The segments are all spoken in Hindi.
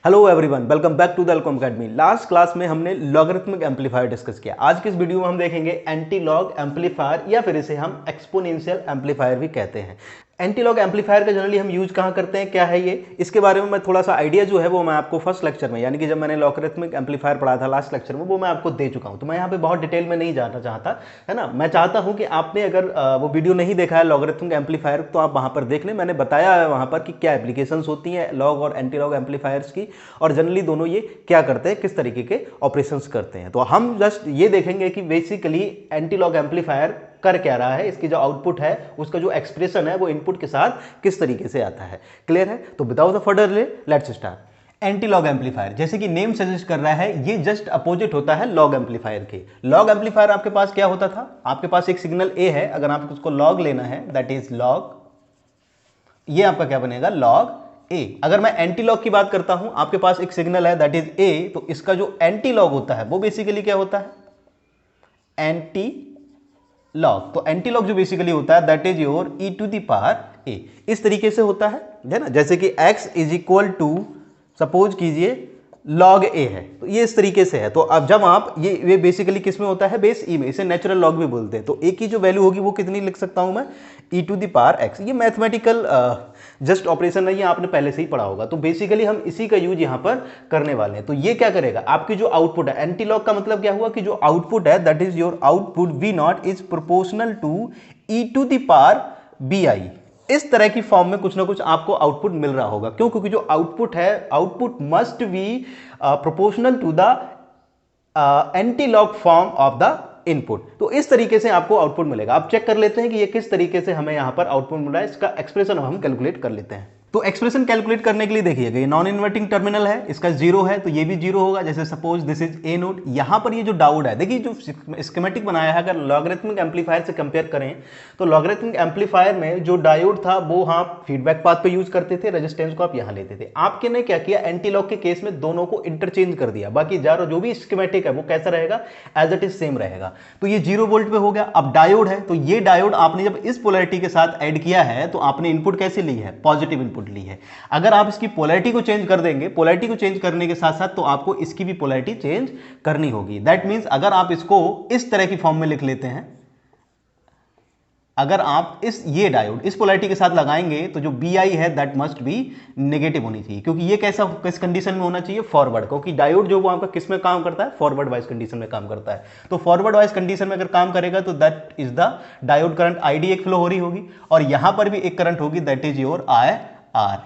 Hello everyone, welcome back to the Elcom academy. Last class में हमने लॉगरिथमिक एम्पलीफायर डिस्कस किया। आज की इस वीडियो में हम देखेंगे एंटीलॉग एम्पलीफायर या फिर इसे हम एक्सपोनेंशियल एम्पलीफायर भी कहते हैं। एंटीलॉग एम्पलीफायर का जनरली हम यूज कहाँ करते हैं, क्या है ये, इसके बारे में मैं थोड़ा सा आइडिया जो है वो मैं आपको फर्स्ट लेक्चर में, यानी कि जब मैंने लॉगरिथमिक एम्पलीफायर पढ़ा था लास्ट लेक्चर में, वो मैं आपको दे चुका हूँ। तो मैं यहाँ पे बहुत डिटेल में नहीं जाना चाहता, है ना। मैं चाहता हूँ कि आपने अगर वो वीडियो नहीं देखा है लॉगरिथमिक एम्पलीफायर, तो आप वहाँ पर देख लें। मैंने बताया है वहाँ पर कि क्या एप्लीकेशंस होती हैं लॉग और एंटीलॉग एम्पलीफायर्स की, और जनरली दोनों ये क्या करते हैं, किस तरीके के ऑपरेशंस करते हैं। तो हम जस्ट ये देखेंगे कि बेसिकली एंटीलॉग एम्पलीफायर कर क्या रहा है, इसकी जो आउटपुट है उसका जो एक्सप्रेशन है वो इनपुट के साथ किस तरीके से आता है। क्लियर है? तो without the further delay let's start. Antilog amplifier, जैसे कि नेम सजेस्ट कर रहा है, ये जस्ट अपोजिट होता है लॉग एम्पलीफायर के। लॉग एम्पलीफायर आपके पास क्या होता था, आपके पास एक सिग्नल ए है, अगर आपको उसको लॉग लेना है दैट इज लॉग, ये आपका क्या बनेगा, लॉग ए। अगर मैं एंटीलॉग की बात करता हूं, आपके पास एक सिग्नल है दैट इज ए, तो इसका जो एंटीलॉग होता है वो बेसिकली क्या होता है, एंटी लॉग। तो एंटीलॉग जो बेसिकली होता है that is your e to the power a, इस तरीके से होता है ना। जैसे कि x is equal to, suppose कीजिए लॉग ए है, तो ये इस तरीके से है। तो अब जब आप ये बेसिकली किस में होता है, बेस ई में, इसे नेचुरल लॉग भी बोलते हैं। तो ए की जो वैल्यू होगी वो कितनी लिख सकता हूं मैं, ई टू द पावर एक्स। ये मैथमेटिकल जस्ट ऑपरेशन नहीं है, आपने पहले से ही पढ़ा होगा। तो बेसिकली हम इसी का यूज यहां पर करने वाले हैं। तो ये क्या करेगा, आपकी जो आउटपुट है, एंटीलॉग का मतलब क्या हुआ कि जो आउटपुट है that is your output V naught is proportional to e to the power B I. इस तरह की फॉर्म में कुछ ना कुछ आपको आउटपुट मिल रहा होगा। क्यों? क्योंकि जो आउटपुट है, output must be proportional to the antilog form of the input. तो इस तरीके से आपको आउटपुट मिलेगा। आप चेक कर लेते हैं कि ये किस तरीके से हमें यहां पर आउटपुट मिल रहा है। इसका एक्सप्रेशन हम कैलकुलेट कर लेते हैं। तो एक्सप्रेशन कैलकुलेट करने के लिए देखिएगा, ये नॉन इन्वर्टिंग टर्मिनल है, इसका जीरो है तो ये भी जीरो होगा। जैसे suppose this is a node, यहां पर ये जो डायोड है, देखिए जो स्कीमेटिक बनाया है, अगर लॉगरिथमिक एम्पलीफायर से कंपेयर करें तो लॉगरिथमिक एम्पलीफायर में जो डायोड था वो हाँ फीडबैक पाथ पे यूज करते थे, रेजिस्टेंस को आप यहां लेते थे। आपके ने क्या किया, एंटीलॉग के केस में दोनों को इंटरचेंज कर दिया। बाकी जो भी स्कीमेटिक है वो कैसा रहेगा, एज इट इज सेम रहेगा। तो ये 0 वोल्ट पे हो गया। अब डायोड है, तो ये डायोड आपने जब इस पोलैरिटी के साथ ऐड किया है तो आपने इनपुट कैसे ली है, पॉजिटिव इनपुट ली है। अगर आप इसकी पोलैरिटी को चेंज कर देंगे, पोलैरिटी को चेंज करने के साथ साथ तो आपको इसकी भी पोलैरिटी चेंज करनी होगी। दैट मींस अगर आप इसको इस तरह की फॉर्म में लिख लेते हैं, अगर आप ये डायोड इस पोलैरिटी के साथ लगाएंगे तो जो बी आई है दैट मस्ट बी नेगेटिव होनी चाहिए। क्योंकि ये कैसा, किस कंडीशन में होना चाहिए, फॉरवर्ड। क्योंकि डायोड जो वो आपका किस में काम करता है, फॉरवर्ड वाइज कंडीशन में काम करता है। तो फॉरवर्ड वाइज कंडीशन में अगर काम करेगा तो that is the diode current ID एक फ्लो हो रही होगी, और यहां पर भी एक करंट होगी that is your I R,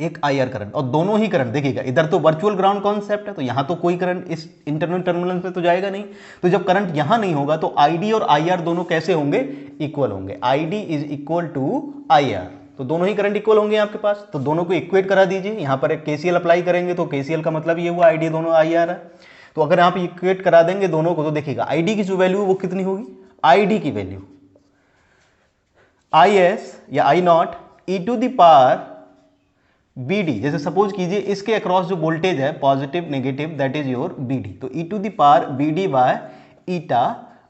एक आई आर करंट। और दोनों ही करंट देखिएगा, इधर तो वर्चुअल ग्राउंड कॉन्सेप्ट है, तो यहां तो कोई करंट इस इंटरनल टर्मिनल पे तो जाएगा नहीं। तो जब करंट यहां नहीं होगा तो आईडी और आई आर दोनों कैसे होंगे, इक्वल होंगे। ID is equal to I R, तो दोनों ही करंट इक्वल होंगे आपके पास। तो दोनों को इक्वेट करा दीजिए। यहां पर एक केसीएल अप्लाई करेंगे तो केसीएल का मतलब ये हुआ आईडी दोनों आई आर है। तो अगर आप इक्वेट करा देंगे दोनों को तो देखिएगा आईडी की जो वैल्यू वो कितनी होगी, आईडी की वैल्यू आई एस या I naught e to the power B D. जैसे सपोज कीजिए इसके अक्रॉस जो वोल्टेज है positive negative that is your B D, तो e to the power B D by eta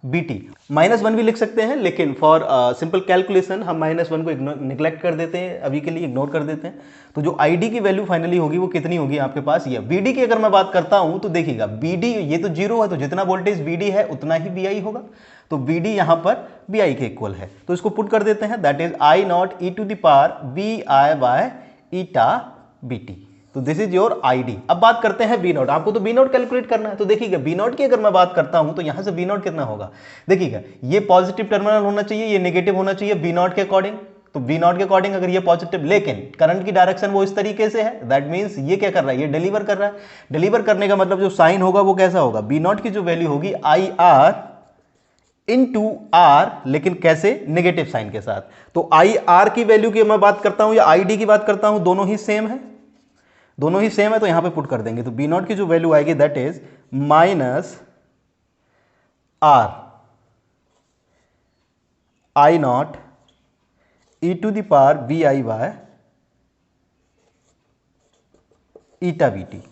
B T. -1 भी लिख सकते हैं, लेकिन फॉर सिंपल कैलकुलेशन हम -1 को निग्लेक्ट कर देते हैं, अभी के लिए इग्नोर कर देते हैं। तो जो आई डी की वैल्यू फाइनली होगी वो कितनी होगी आपके पास, ये बी डी की अगर मैं बात करता हूं तो देखिएगा बी डी ये तो जीरो है, तो जितना वोल्टेज बी डी है उतना ही बी आई होगा। तो बी डी यहां पर बी आई के इक्वल है, तो इसको पुट कर देते हैं that is I naught e to the power B I by eta B T. तो दिस इज योर आईडी। अब बात करते हैं बी नॉट, आपको तो बी नॉट कैलकुलेट करना है। तो देखिएगा बी नॉट की अगर मैं बात करता हूं तो यहां से बी नॉट कितना होगा, देखिएगा ये पॉजिटिव टर्मिनल होना चाहिए, ये नेगेटिव होना चाहिए बी नॉट के अकॉर्डिंग। तो बी नॉट के अकॉर्डिंग अगर ये पॉजिटिव, लेकिन करंट की डायरेक्शन वो इस तरीके से है, दैट मींस ये क्या कर रहा है, ये डिलीवर कर रहा है। डिलीवर करने का मतलब जो साइन होगा वो कैसा होगा, बी नॉट की जो वैल्यू होगी आई आर इनटू आर, लेकिन कैसे, नेगेटिव साइन के साथ। तो आई आर की वैल्यू की मैं बात करता हूं या आई डी की बात करता हूं, दोनों ही सेम है, दोनों ही सेम है। तो यहां पे पुट कर देंगे तो बी नॉट की जो वैल्यू आएगी that is minus R I naught e to the power B I by eta B T.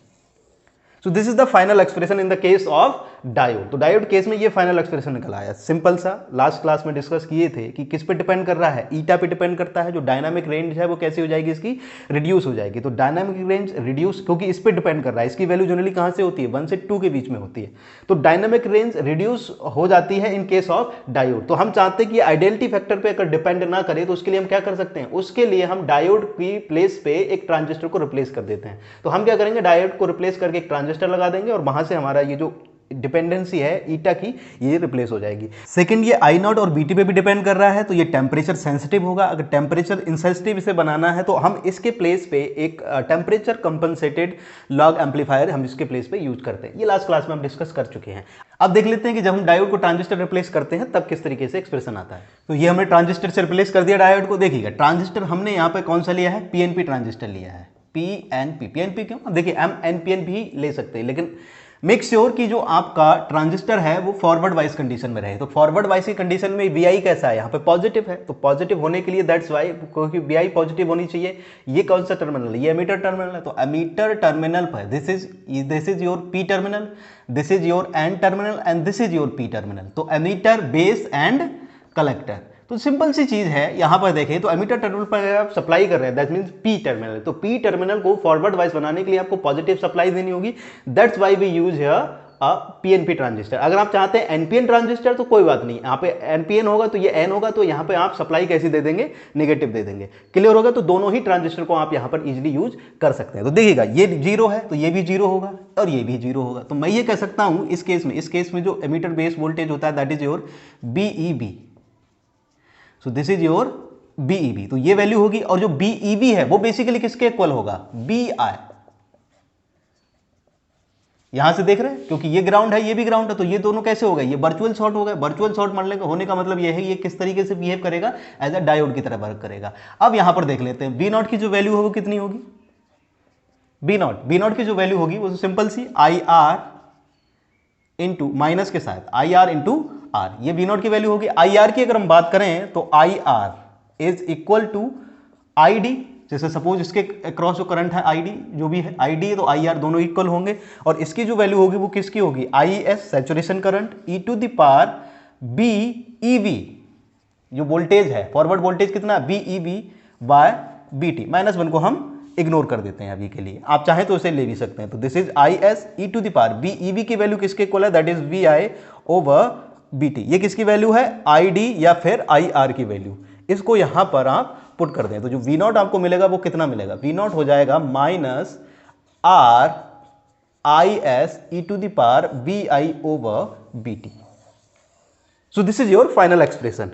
So this is the final expression in the case of diode. तो डायोड केस में ये फाइनल एक्सप्रेशन निकल आया, सिंपल सा। लास्ट क्लास में डिस्कस किए थे कि किस पे डिपेंड कर रहा है, ईटा पे डिपेंड करता है। जो डायनामिक रेंज है वो कैसी हो जाएगी, इसकी रिड्यूस हो जाएगी। तो डायनामिक रेंज रिड्यूस क्योंकि इस पे डिपेंड कर रहा है, इसकी वैल्यू जनरली कहां से होती है, 1 से 2 के बीच में होती है। तो डायनामिक रेंज रिड्यूस हो जाती है इन केस ऑफ डायोड। तो हम चाहते हैं कि आइडेंटिटी फैक्टर पे अगर डिपेंड ना करे तो उसके लिए हम क्या कर सकते हैं, उसके लिए हम डायोड की प्लेस पे एक ट्रांजिस्टर को रिप्लेस कर देते हैं। तो हम क्या करेंगे, डायोड को रिप्लेस करके एक ट्रांजिस्टर लगा देंगे और वहां से हमारा ये जो डिपेंडेंसी है ईटा की, ये रिप्लेस हो जाएगी। सेकंड, ये आई नॉट और बीटी पे भी डिपेंड कर रहा है। तो ये टेम्परेचर सेंसिटिव होगा। अगर टेम्परेचर इनसेंसिटिव इसे बनाना है तो हम इसके प्लेस पे एक टेम्परेचर कंपनसेटेड लॉग एम्पलीफायर हम इसके प्लेस पे यूज करते हैं। ये लास्ट क्लास में हम डिस्कस कर चुके हैं। अब देख लेते हैं कि जब हम डायोड को ट्रांजिस्टर रिप्लेस करते हैं तब किस तरीके से एक्सप्रेशन आता है। तो ये हमने ट्रांजिस्टर से रिप्लेस कर दिया डायोड को। देखिएगा, ट्रांजिस्टर हमने यहाँ पे कौन सा लिया है, पीएनपी ट्रांजिस्टर लिया है। पीएनपी, पीएनपी क्यों, देखिए एमएनपीएन भी ले सकते हैं, लेकिन मेक श्योर कि जो आपका ट्रांजिस्टर है वो फॉरवर्ड वाइज कंडीशन में रहे। तो फॉरवर्ड वाइज की कंडीशन में वी कैसा है, यहाँ पे पॉजिटिव है। तो पॉजिटिव होने के लिए दैट्स वाई, क्योंकि वी पॉजिटिव होनी चाहिए। ये कौन सा टर्मिनल है, ये एमीटर टर्मिनल है। तो एमीटर टर्मिनल पर this is your P terminal, this is your N terminal and this is your P terminal. तो एमीटर, बेस एंड कलेक्टर। तो सिंपल सी चीज है, यहां पर देखें तो एमीटर टर्मिनल पर अगर आप सप्लाई कर रहे हैं दैट मींस पी टर्मिनल। तो पी टर्मिनल को फॉरवर्ड वाइज बनाने के लिए आपको पॉजिटिव सप्लाई देनी होगी। That's why we use here a PNP transistor. अगर आप चाहते हैं एनपीएन ट्रांजिस्टर तो कोई बात नहीं, यहाँ पे एनपीएन होगा तो ये एन होगा, तो यहाँ पे आप सप्लाई कैसी दे देंगे, नेगेटिव दे देंगे। क्लियर होगा, तो दोनों ही ट्रांजिस्टर को आप यहाँ पर इजीली यूज कर सकते हैं। तो देखिएगा, ये जीरो है तो ये भी जीरो होगा और ये भी जीरो होगा। तो मैं ये कह सकता हूं इस केस में जो एमीटर बेस वोल्टेज होता है that is your BEB. So this is your BEB. तो ये वैल्यू होगी, और जो बीईबी है वो बेसिकली किसके इक्वल होगा, बीआई। यहां से देख रहे हैं, क्योंकि ये ग्राउंड है ये भी ग्राउंड है, तो ये दोनों कैसे हो गए, ये वर्चुअल शॉर्ट हो गए। वर्चुअल शॉर्ट होने का मतलब ये है ये किस तरीके से बिहेव करेगा, एज अ डायोड की तरह वर्क करेगा। अब यहां पर देख लेते हैं बी नॉट की जो वैल्यू है वो कितनी होगी, बी नॉट की जो वैल्यू होगी वो सिंपल सी आई आर इंटू माइनस के साथ आई आर इंटू आर। ये वी नॉट की वैल्यू होगी। आई आर की अगर हम बात करें तो I R is equal to I D. जैसे सपोज इसके अक्रॉस जो करंट है आई डी, जो भी है आई डी, तो आई आर दोनों इक्वल होंगे। और इसकी जो वैल्यू होगी वो किसकी होगी, I S saturation current e to the power B E V, जो वोल्टेज है फॉरवर्ड वोल्टेज कितना, B E V by B T. -1 को हम इग्नोर कर देते हैं अभी के लिए, आप चाहें तो इसे ले भी सकते हैं। तो this is I S e to the power B E V की वैल्यू किसके इक्वल है, that is V I over B T. ये किसकी वैल्यू है, आई डी या फिर आई आर की वैल्यू। इसको यहां पर आप पुट कर दें तो जो वी नॉट आपको मिलेगा वो कितना मिलेगा, वी नॉट हो जाएगा minus R I S e to the power B I over B T. So this is your final expression.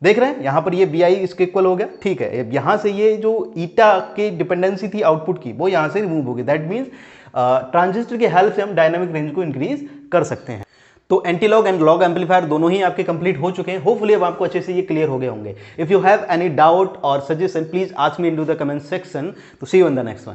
देख रहे हैं यहां पर ये बी आई इसके इक्वल हो गया, ठीक है। यहां से ये जो ईटा की डिपेंडेंसी थी आउटपुट की वो यहां से रिमूव होगी। दैट मीन्स ट्रांजिस्टर की हेल्प से हम डायनामिक रेंज को इंक्रीज कर सकते हैं। तो एंटीलॉग एंड लॉग एम्पलीफायर दोनों ही आपके कंप्लीट हो चुके हैं। होपफुली अब आपको अच्छे से ये क्लियर हो गए होंगे। If you have any doubt और suggestion please ask me in to the comment section. तो see you in the next one.